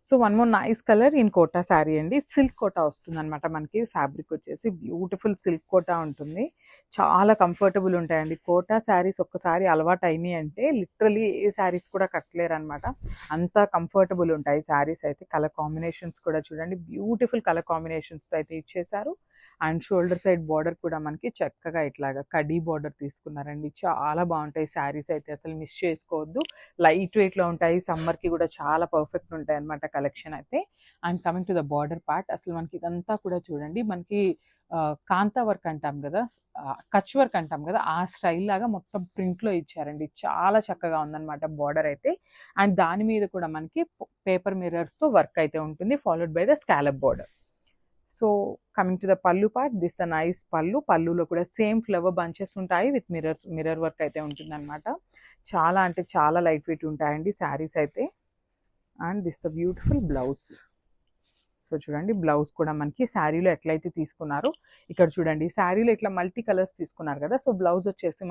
So one more nice colour in Kota sari అండి. Silk quota వస్తుందనమాట మనకి. ఫ్యాబ్రిక్ వచ్చేసి బ్యూటిఫుల్ సిల్క్ కోటా ఉంటుంది. చాలా కంఫర్టబుల్ ఉంటాయండి. కోటా శారీస్ ఒక్కసారి అలవాటు అయినాయి అంటే లిటరలీ ఏ శారీస్ కూడా కట్టలేరనమాట. అంత కంఫర్టబుల్ ఉంటాయి శారీస్ అయితే. కలర్ కాంబినేషన్స్ కూడా చూడండి, బ్యూటిఫుల్ కలర్ కాంబినేషన్స్ అయితే ఇచ్చేసారు. అండ్ షోల్డర్ సైడ్ బార్డర్ కూడా మనకి చక్కగా ఇట్లాగా కడీ బార్డర్ తీసుకున్నారండి. చాలా బాగుంటాయి శారీస్ అయితే, అసలు మిస్ చేసుకోవద్దు. లైట్ వెయిట్లో ఉంటాయి, సమ్మర్కి కూడా చాలా పర్ఫెక్ట్ ఉంటాయి అనమాట కలెక్షన్ అయితే. And coming to the border part, అసలు మనకి ఇదంతా కూడా చూడండి, మనకి కాంతా వర్క్ అంటాం కదా, కచ్ వర్క్ అంటాం కదా, ఆ స్టైల్ లాగా మొత్తం ప్రింట్లో ఇచ్చారండి. చాలా చక్కగా ఉందన్నమాట బార్డర్ అయితే. అండ్ దాని మీద కూడా మనకి పేపర్ మిర్రర్స్తో వర్క్ అయితే ఉంటుంది, followed by the scallop border. So coming to the పళ్ళు పార్ట్, దిస్ ద నైస్ పళ్ళు. పళ్ళులో కూడా సేమ్ ఫ్లవర్ బంచెస్ ఉంటాయి విత్ మిర్రర్ వర్క్ అయితే ఉంటుందన్నమాట. చాలా అంటే చాలా లైట్ వెయిట్ ఉంటాయండి శారీస్ అయితే. And this the beautiful blouse. So చూడండి, బ్లౌజ్ కూడా మనకి శారీలో ఎట్లయితే తీసుకున్నారో ఇక్కడ చూడండి, శారీలో ఇట్లా మల్టీ కలర్స్ తీసుకున్నారు కదా. సో బ్లౌజ్ వచ్చేసి